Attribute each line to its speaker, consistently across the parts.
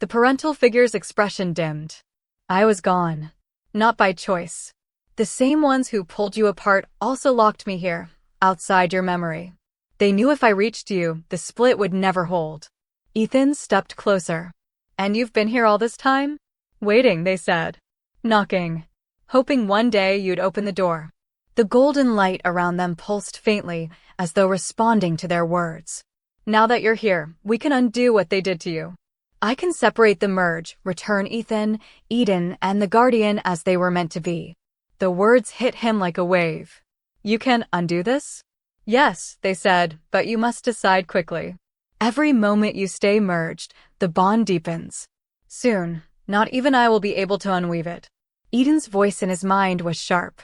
Speaker 1: The parental figure's expression dimmed. I was gone. Not by choice. The same ones who pulled you apart also locked me here, outside your memory. They knew if I reached you, the split would never hold. Ethan stepped closer. And you've been here all this time? Waiting, they said. Knocking. Hoping one day you'd open the door. The golden light around them pulsed faintly, as though responding to their words. Now that you're here, we can undo what they did to you. I can separate the merge, return Ethan, Eden, and the Guardian as they were meant to be. The words hit him like a wave. You can undo this? Yes, they said, but you must decide quickly. Every moment you stay merged, the bond deepens. Soon, not even I will be able to unweave it. Eden's voice in his mind was sharp.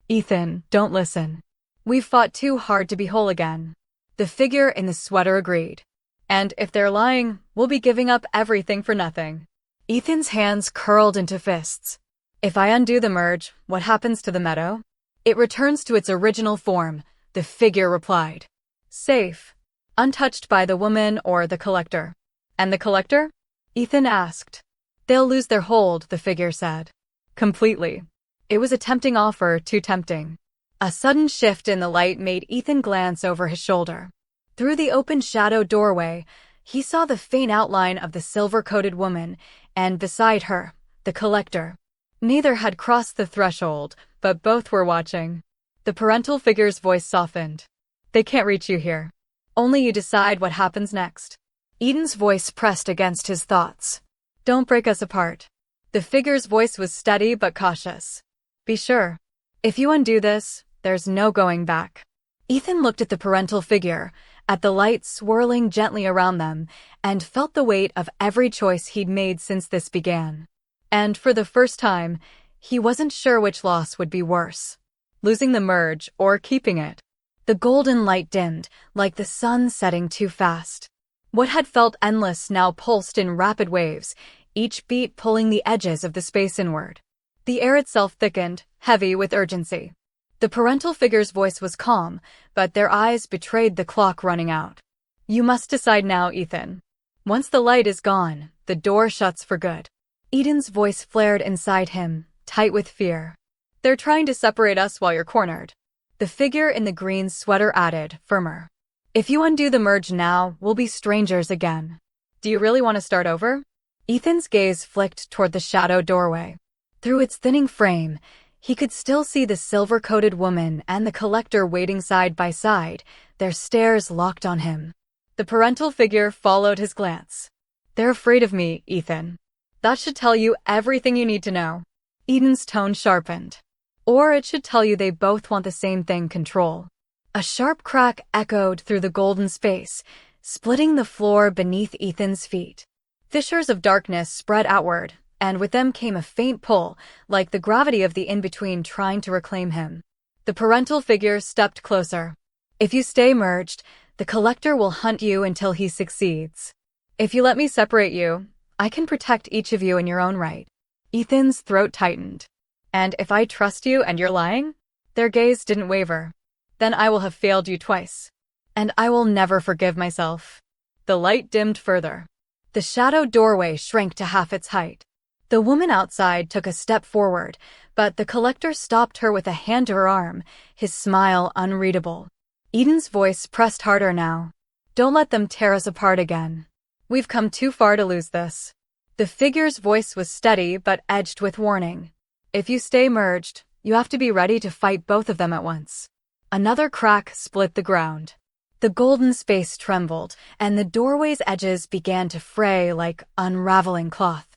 Speaker 1: Ethan, don't listen. We've fought too hard to be whole again. The figure in the sweater agreed. And if they're lying, we'll be giving up everything for nothing. Ethan's hands curled into fists. If I undo the merge, what happens to the meadow? It returns to its original form, the figure replied. Safe. Untouched by the woman or the collector. And the collector? Ethan asked. They'll lose their hold, the figure said. Completely. It was a tempting offer, too tempting. A sudden shift in the light made Ethan glance over his shoulder. Through the open shadow doorway, he saw the faint outline of the silver-coated woman, and beside her, the collector. Neither had crossed the threshold, but both were watching. The parental figure's voice softened. They can't reach you here. Only you decide what happens next. Eden's voice pressed against his thoughts. Don't break us apart. The figure's voice was steady but cautious. Be sure. If you undo this, there's no going back. Ethan looked at the parental figure, at the light swirling gently around them, and felt the weight of every choice he'd made since this began. And for the first time, he wasn't sure which loss would be worse. Losing the merge or keeping it. The golden light dimmed, like the sun setting too fast. What had felt endless now pulsed in rapid waves, each beat pulling the edges of the space inward. The air itself thickened, heavy with urgency. The parental figure's voice was calm, but their eyes betrayed the clock running out. You must decide now, Ethan. Once the light is gone, the door shuts for good. Eden's voice flared inside him, tight with fear. They're trying to separate us while you're cornered. The figure in the green sweater added, firmer. If you undo the merge now, we'll be strangers again. Do you really want to start over? Ethan's gaze flicked toward the shadow doorway. Through its thinning frame, he could still see the silver-coated woman and the collector waiting side by side, their stares locked on him. The parental figure followed his glance. They're afraid of me, Ethan. That should tell you everything you need to know. Eden's tone sharpened. Or it should tell you they both want the same thing, control. A sharp crack echoed through the golden space, splitting the floor beneath Ethan's feet. Fissures of darkness spread outward, and with them came a faint pull, like the gravity of the in-between trying to reclaim him. The parental figure stepped closer. If you stay merged, the collector will hunt you until he succeeds. If you let me separate you, I can protect each of you in your own right. Ethan's throat tightened. And if I trust you and you're lying? Their gaze didn't waver. Then I will have failed you twice. And I will never forgive myself. The light dimmed further. The shadow doorway shrank to half its height. The woman outside took a step forward, but the collector stopped her with a hand to her arm, his smile unreadable. Eden's voice pressed harder now. Don't let them tear us apart again. We've come too far to lose this. The figure's voice was steady but edged with warning. If you stay merged, you have to be ready to fight both of them at once. Another crack split the ground. The golden space trembled, and the doorway's edges began to fray like unraveling cloth.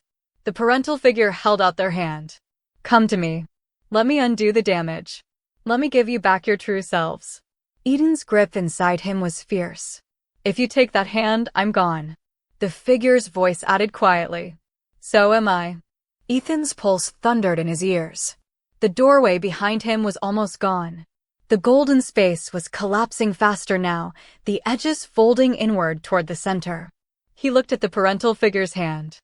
Speaker 1: The parental figure held out their hand. Come to me. Let me undo the damage. Let me give you back your true selves. Eden's grip inside him was fierce. If you take that hand, I'm gone. The figure's voice added quietly. So am I. Ethan's pulse thundered in his ears. The doorway behind him was almost gone. The golden space was collapsing faster now, the edges folding inward toward the center. He looked at the parental figure's hand.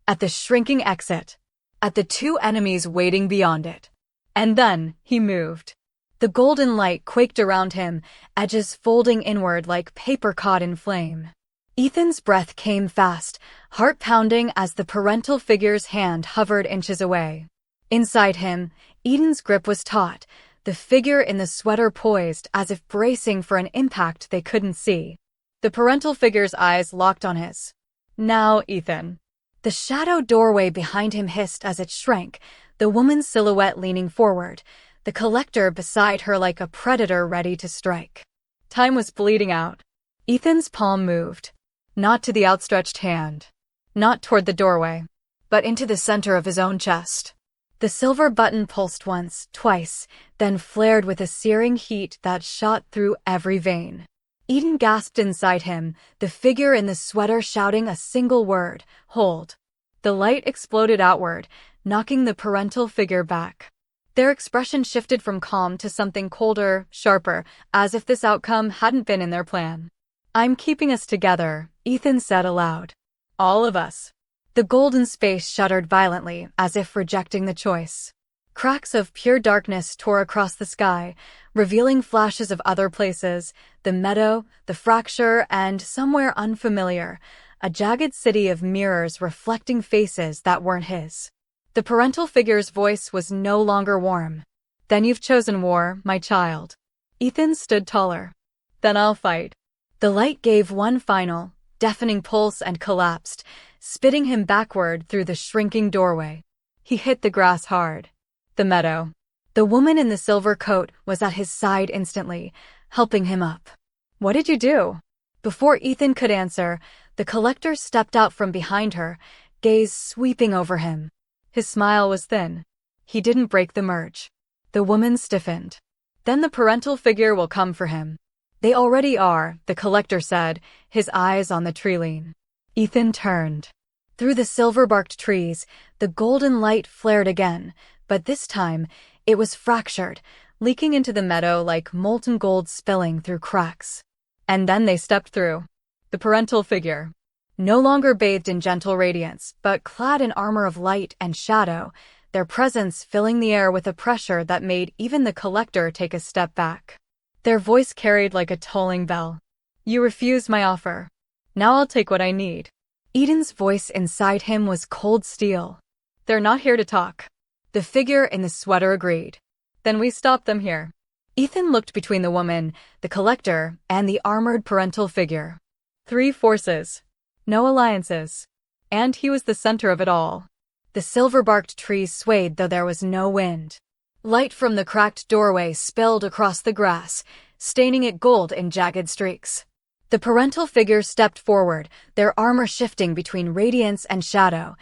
Speaker 1: At the shrinking exit. At the two enemies waiting beyond it. And then, he moved. The golden light quaked around him, edges folding inward like paper caught in flame. Ethan's breath came fast, heart pounding as the parental figure's hand hovered inches away. Inside him, Eden's grip was taut, the figure in the sweater poised as if bracing for an impact they couldn't see. The parental figure's eyes locked on his. Now, Ethan. The shadow doorway behind him hissed as it shrank, the woman's silhouette leaning forward, the collector beside her like a predator ready to strike. Time was bleeding out. Ethan's palm moved. Not to the outstretched hand. Not toward the doorway. But into the center of his own chest. The silver button pulsed once, twice, then flared with a searing heat that shot through every vein. Eden gasped inside him, the figure in the sweater shouting a single word, "Hold." The light exploded outward, knocking the parental figure back. Their expression shifted from calm to something colder, sharper, as if this outcome hadn't been in their plan. "I'm keeping us together," Ethan said aloud. "All of us." The golden space shuddered violently, as if rejecting the choice. Cracks of pure darkness tore across the sky, revealing flashes of other places, the meadow, the fracture, and somewhere unfamiliar, a jagged city of mirrors reflecting faces that weren't his. The parental figure's voice was no longer warm. "Then you've chosen war, my child." Ethan stood taller. "Then I'll fight." The light gave one final, deafening pulse and collapsed, spitting him backward through the shrinking doorway. He hit the grass hard. The meadow. The woman in the silver coat was at his side instantly, helping him up. "What did you do?" Before Ethan could answer, the collector stepped out from behind her, gaze sweeping over him. His smile was thin. He didn't break the merge. The woman stiffened. "Then the parental figure will come for him." "They already are," the collector said, his eyes on the tree line. Ethan turned. Through the silver-barked trees, the golden light flared again, but this time, it was fractured, leaking into the meadow like molten gold spilling through cracks. And then they stepped through. The parental figure. No longer bathed in gentle radiance, but clad in armor of light and shadow, their presence filling the air with a pressure that made even the collector take a step back. Their voice carried like a tolling bell. "You refused my offer. Now I'll take what I need." Eden's voice inside him was cold steel. "They're not here to talk." The figure in the sweater agreed. "Then we stop them here." Ethan looked between the woman, the collector, and the armored parental figure. 3 forces. No alliances. And he was the center of it all. The silver-barked trees swayed though there was no wind. Light from the cracked doorway spilled across the grass, staining it gold in jagged streaks. The parental figures stepped forward, their armor shifting between radiance and shadow,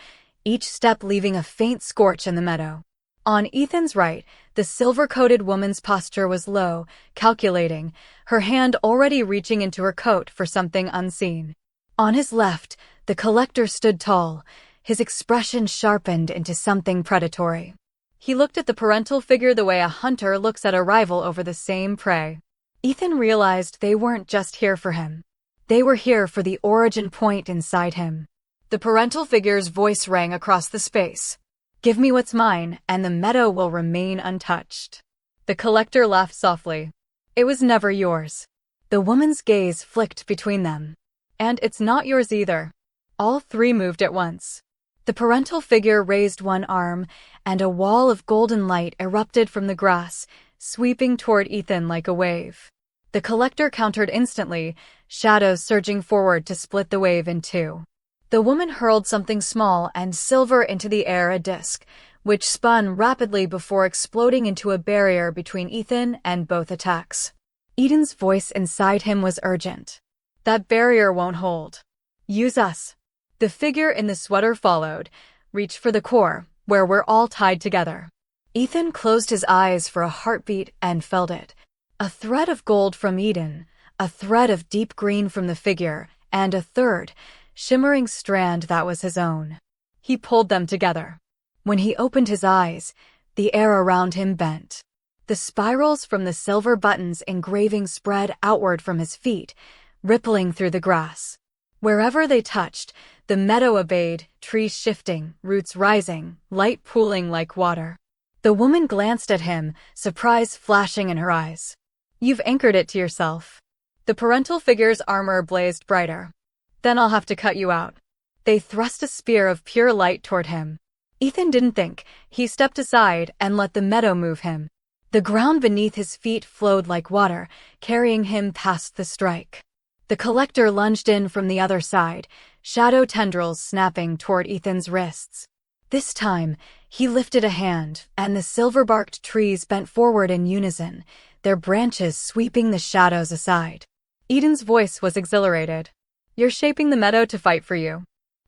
Speaker 1: each step leaving a faint scorch in the meadow. On Ethan's right, the silver-coated woman's posture was low, calculating, her hand already reaching into her coat for something unseen. On his left, the collector stood tall, his expression sharpened into something predatory. He looked at the parental figure the way a hunter looks at a rival over the same prey. Ethan realized they weren't just here for him. They were here for the origin point inside him. The parental figure's voice rang across the space. "Give me what's mine, and the meadow will remain untouched." The collector laughed softly. "It was never yours." The woman's gaze flicked between them. "And it's not yours either." All 3 moved at once. The parental figure raised one arm, and a wall of golden light erupted from the grass, sweeping toward Ethan like a wave. The collector countered instantly, shadows surging forward to split the wave in 2. The woman hurled something small and silver into the air, a disc, which spun rapidly before exploding into a barrier between Ethan and both attacks. Eden's voice inside him was urgent. "That barrier won't hold. Use us." The figure in the sweater followed, reached for the core, where we're all tied together. Ethan closed his eyes for a heartbeat and felt it. A thread of gold from Eden, a thread of deep green from the figure, and a third, shimmering strand that was his own. He pulled them together. When he opened his eyes, the air around him bent. The spirals from the silver buttons engraving spread outward from his feet, rippling through the grass. Wherever they touched, the meadow obeyed, trees shifting, roots rising, light pooling like water. The woman glanced at him, surprise flashing in her eyes. "You've anchored it to yourself." The parental figure's armor blazed brighter. Then I'll have to cut you out. They thrust a spear of pure light toward him. Ethan didn't think. He stepped aside and let the meadow move him. The ground beneath his feet flowed like water, carrying him past the strike. The collector lunged in from the other side, shadow tendrils snapping toward Ethan's wrists. This time, he lifted a hand, and the silver-barked trees bent forward in unison, their branches sweeping the shadows aside. Eden's voice was exhilarated. You're shaping the meadow to fight for you.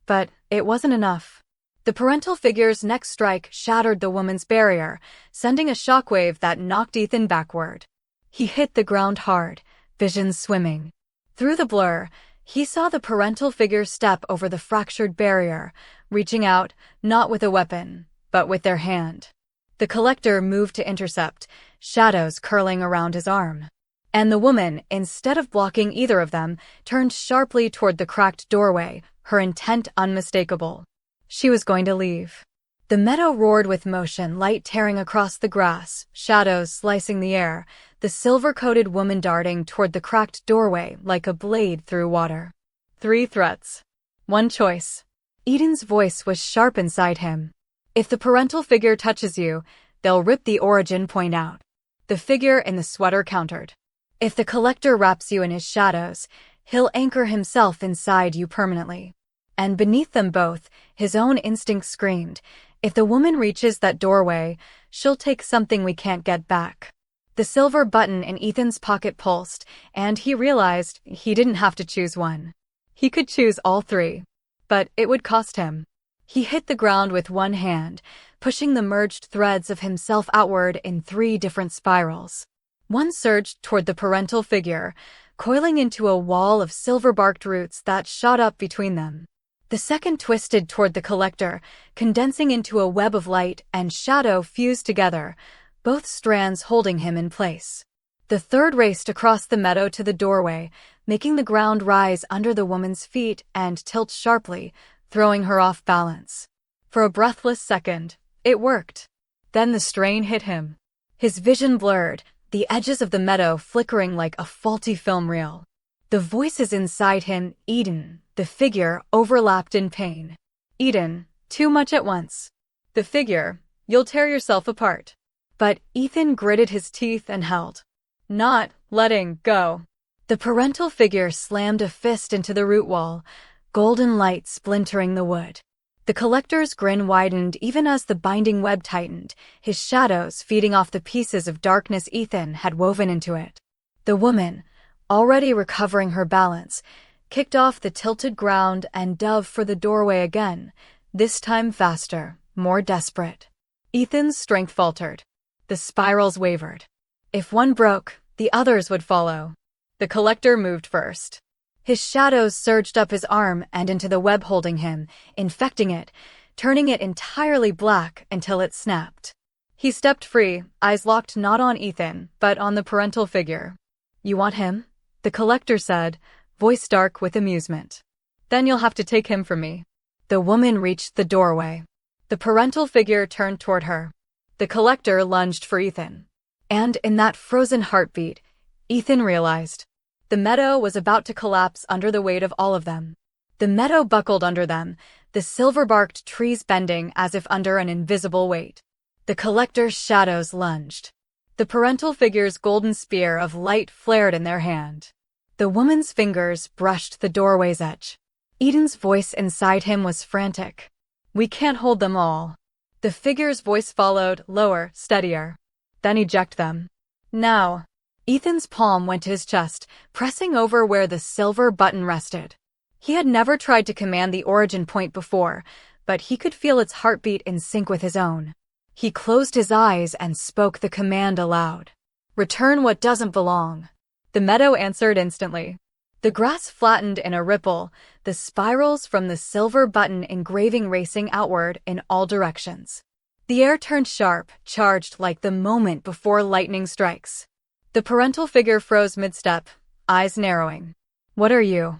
Speaker 1: But it wasn't enough. The parental figure's next strike shattered the woman's barrier, sending a shockwave that knocked Ethan backward. He hit the ground hard, vision swimming. Through the blur, he saw the parental figure step over the fractured barrier, reaching out, not with a weapon, but with their hand. The collector moved to intercept, shadows curling around his arm. And the woman, instead of blocking either of them, turned sharply toward the cracked doorway, her intent unmistakable. She was going to leave. The meadow roared with motion, light tearing across the grass, shadows slicing the air, the silver-coated woman darting toward the cracked doorway like a blade through water. 3 threats. 1 choice. Eden's voice was sharp inside him. If the parental figure touches you, they'll rip the origin point out. The figure in the sweater countered. If the collector wraps you in his shadows, he'll anchor himself inside you permanently. And beneath them both, his own instinct screamed, if the woman reaches that doorway, she'll take something we can't get back. The silver button in Ethan's pocket pulsed, and he realized he didn't have to choose one. He could choose all 3. But it would cost him. He hit the ground with one hand, pushing the merged threads of himself outward in 3 different spirals. One surged toward the parental figure, coiling into a wall of silver-barked roots that shot up between them. The second twisted toward the collector, condensing into a web of light and shadow fused together, both strands holding him in place. The third raced across the meadow to the doorway, making the ground rise under the woman's feet and tilt sharply, throwing her off balance. For a breathless second, it worked. Then the strain hit him. His vision blurred, the edges of the meadow flickering like a faulty film reel. The voices inside him, Eden, the figure, overlapped in pain. Eden, too much at once. The figure, you'll tear yourself apart. But Ethan gritted his teeth and held. Not letting go. The parental figure slammed a fist into the root wall, golden light splintering the wood. The collector's grin widened even as the binding web tightened, his shadows feeding off the pieces of darkness Ethan had woven into it. The woman, already recovering her balance, kicked off the tilted ground and dove for the doorway again, this time faster, more desperate. Ethan's strength faltered. The spirals wavered. If one broke, the others would follow. The collector moved first. His shadows surged up his arm and into the web holding him, infecting it, turning it entirely black until it snapped. He stepped free, eyes locked not on Ethan, but on the parental figure. You want him? The collector said, voice dark with amusement. Then you'll have to take him from me. The woman reached the doorway. The parental figure turned toward her. The collector lunged for Ethan. And in that frozen heartbeat, Ethan realized. The meadow was about to collapse under the weight of all of them. The meadow buckled under them, the silver-barked trees bending as if under an invisible weight. The collector's shadows lunged. The parental figure's golden spear of light flared in their hand. The woman's fingers brushed the doorway's edge. Eden's voice inside him was frantic. We can't hold them all. The figure's voice followed, lower, steadier. Then eject them. Now. Ethan's palm went to his chest, pressing over where the silver button rested. He had never tried to command the origin point before, but he could feel its heartbeat in sync with his own. He closed his eyes and spoke the command aloud. Return what doesn't belong. The meadow answered instantly. The grass flattened in a ripple, the spirals from the silver button engraving racing outward in all directions. The air turned sharp, charged like the moment before lightning strikes. The parental figure froze mid-step, eyes narrowing. What are you?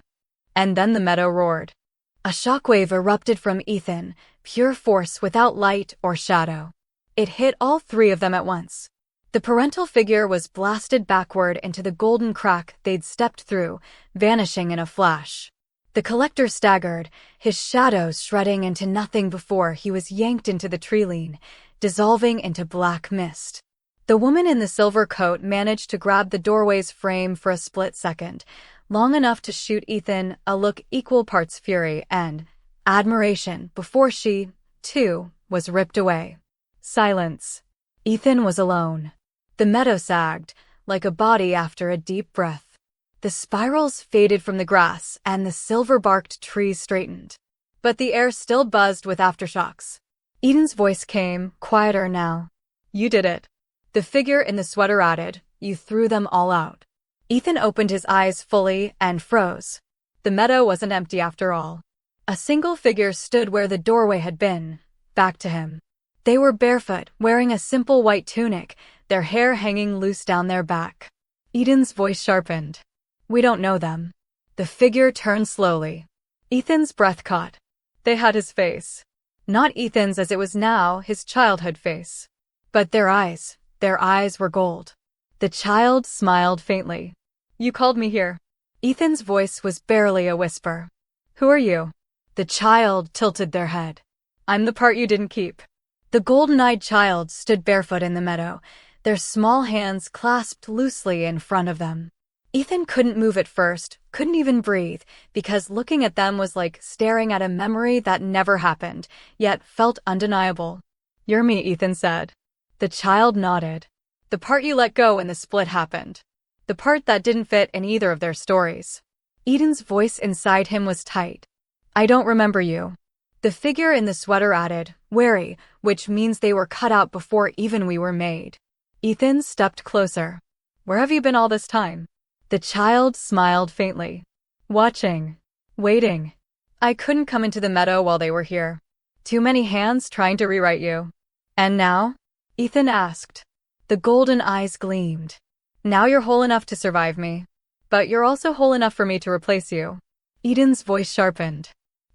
Speaker 1: And then the meadow roared. A shockwave erupted from Ethan, pure force without light or shadow. It hit all 3 of them at once. The parental figure was blasted backward into the golden crack they'd stepped through, vanishing in a flash. The collector staggered, his shadows shredding into nothing before he was yanked into the tree-line, dissolving into black mist. The woman in the silver coat managed to grab the doorway's frame for a split second, long enough to shoot Ethan a look equal parts fury and admiration before she, too, was ripped away. Silence. Ethan was alone. The meadow sagged, like a body after a deep breath. The spirals faded from the grass and the silver-barked trees straightened. But the air still buzzed with aftershocks. Eden's voice came, quieter now. You did it. The figure in the sweater added, you threw them all out. Ethan opened his eyes fully and froze. The meadow wasn't empty after all. A single figure stood where the doorway had been, back to him. They were barefoot, wearing a simple white tunic, their hair hanging loose down their back. Eden's voice sharpened. We don't know them. The figure turned slowly. Ethan's breath caught. They had his face. Not Ethan's as it was now, his childhood face. But their eyes were gold. The child smiled faintly. You called me here. Ethan's voice was barely a whisper. Who are you? The child tilted their head. I'm the part you didn't keep. The golden-eyed child stood barefoot in the meadow, their small hands clasped loosely in front of them. Ethan couldn't move at first, couldn't even breathe, because looking at them was like staring at a memory that never happened, yet felt undeniable. You're me, Ethan said. The child nodded. The part you let go when the split happened. The part that didn't fit in either of their stories. Eden's voice inside him was tight. I don't remember you. The figure in the sweater added, wary, which means they were cut out before even we were made. Ethan stepped closer. Where have you been all this time? The child smiled faintly. Watching. Waiting. I couldn't come into the meadow while they were here. Too many hands trying to rewrite you. And now? Ethan asked. The golden eyes gleamed. Now you're whole enough to survive me. But you're also whole enough for me to replace you. Eden's voice sharpened.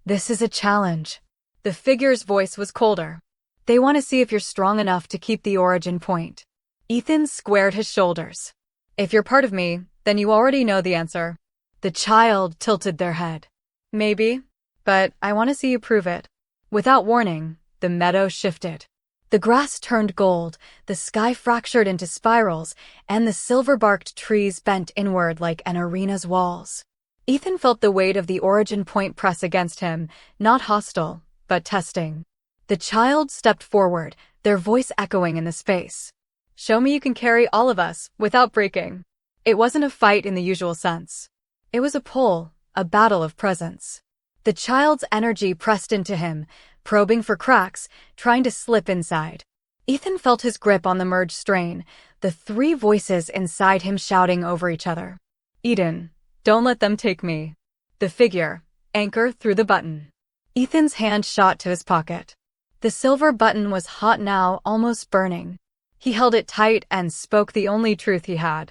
Speaker 1: This is a challenge. The figure's voice was colder. They want to see if you're strong enough to keep the origin point. Ethan squared his shoulders. If you're part of me, then you already know the answer. The child tilted their head. Maybe, but I want to see you prove it. Without warning, the meadow shifted. The grass turned gold, the sky fractured into spirals, and the silver-barked trees bent inward like an arena's walls. Ethan felt the weight of the origin point press against him, not hostile, but testing. The child stepped forward, their voice echoing in the space. Show me you can carry all of us, without breaking. It wasn't a fight in the usual sense. It was a pull, a battle of presence. The child's energy pressed into him, probing for cracks, trying to slip inside. Ethan felt his grip on the merge strain, the three voices inside him shouting over each other. Eden, don't let them take me. The figure, anchor through the button. Ethan's hand shot to his pocket. The silver button was hot now, almost burning. He held it tight and spoke the only truth he had.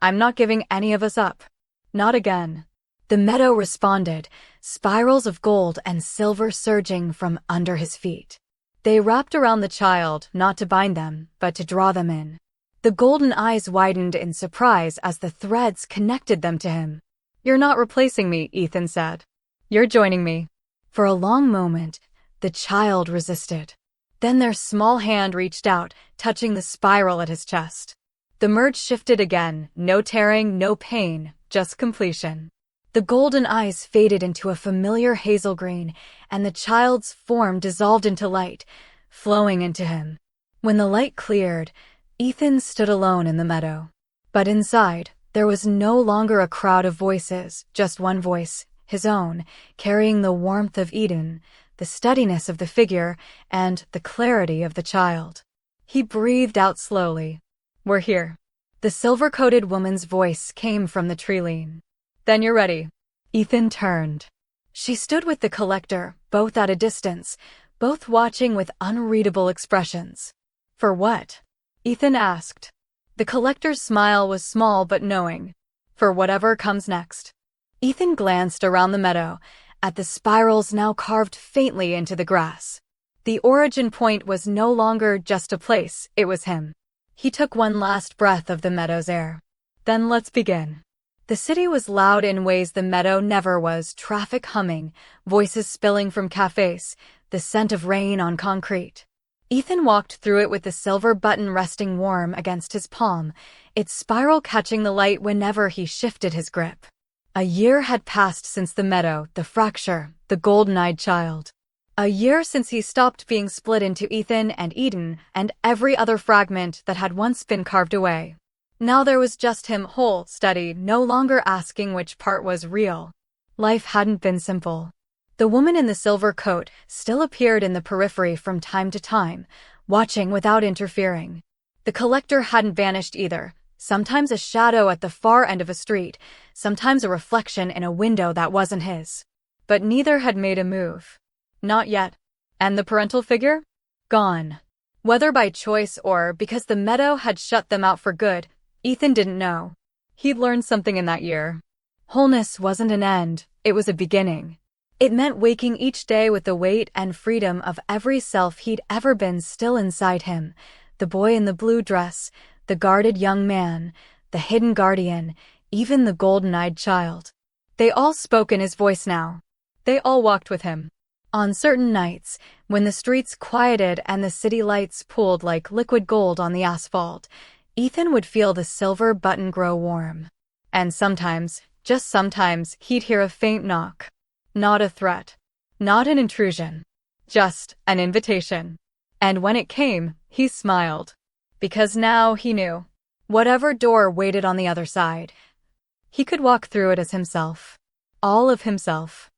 Speaker 1: I'm not giving any of us up. Not again. The meadow responded, spirals of gold and silver surging from under his feet. They wrapped around the child, not to bind them, but to draw them in. The golden eyes widened in surprise as the threads connected them to him. You're not replacing me, Ethan said. You're joining me. For a long moment, the child resisted. Then their small hand reached out, touching the spiral at his chest. The merge shifted again, no tearing, no pain, just completion. The golden eyes faded into a familiar hazel green, and the child's form dissolved into light, flowing into him. When the light cleared, Ethan stood alone in the meadow. But inside, there was no longer a crowd of voices, just one voice, his own, carrying the warmth of Eden, the steadiness of the figure, and the clarity of the child. He breathed out slowly. We're here. The silver-coated woman's voice came from the tree-line. Then you're ready. Ethan turned. She stood with the collector, both at a distance, both watching with unreadable expressions. For what? Ethan asked. The collector's smile was small but knowing. For whatever comes next. Ethan glanced around the meadow, at the spirals now carved faintly into the grass. The origin point was no longer just a place, it was him. He took one last breath of the meadow's air. Then let's begin. The city was loud in ways the meadow never was, traffic humming, voices spilling from cafes, the scent of rain on concrete. Ethan walked through it with the silver button resting warm against his palm, its spiral catching the light whenever he shifted his grip. A year had passed since the meadow, the fracture, the golden-eyed child. A year since he stopped being split into Ethan and Eden and every other fragment that had once been carved away. Now there was just him, whole, steady, no longer asking which part was real. Life hadn't been simple. The woman in the silver coat still appeared in the periphery from time to time, watching without interfering. The collector hadn't vanished either, sometimes a shadow at the far end of a street, sometimes a reflection in a window that wasn't his. But neither had made a move. Not yet. And the parental figure? Gone. Whether by choice or because the meadow had shut them out for good, Ethan didn't know. He'd learned something in that year. Wholeness wasn't an end, it was a beginning. It meant waking each day with the weight and freedom of every self he'd ever been still inside him. The boy in the blue dress, the guarded young man, the hidden guardian, even the golden-eyed child. They all spoke in his voice now. They all walked with him. On certain nights, when the streets quieted and the city lights pooled like liquid gold on the asphalt, Ethan would feel the silver button grow warm. And sometimes, just sometimes, he'd hear a faint knock. Not a threat. Not an intrusion. Just an invitation. And when it came, he smiled. Because now he knew. Whatever door waited on the other side, he could walk through it as himself. All of himself.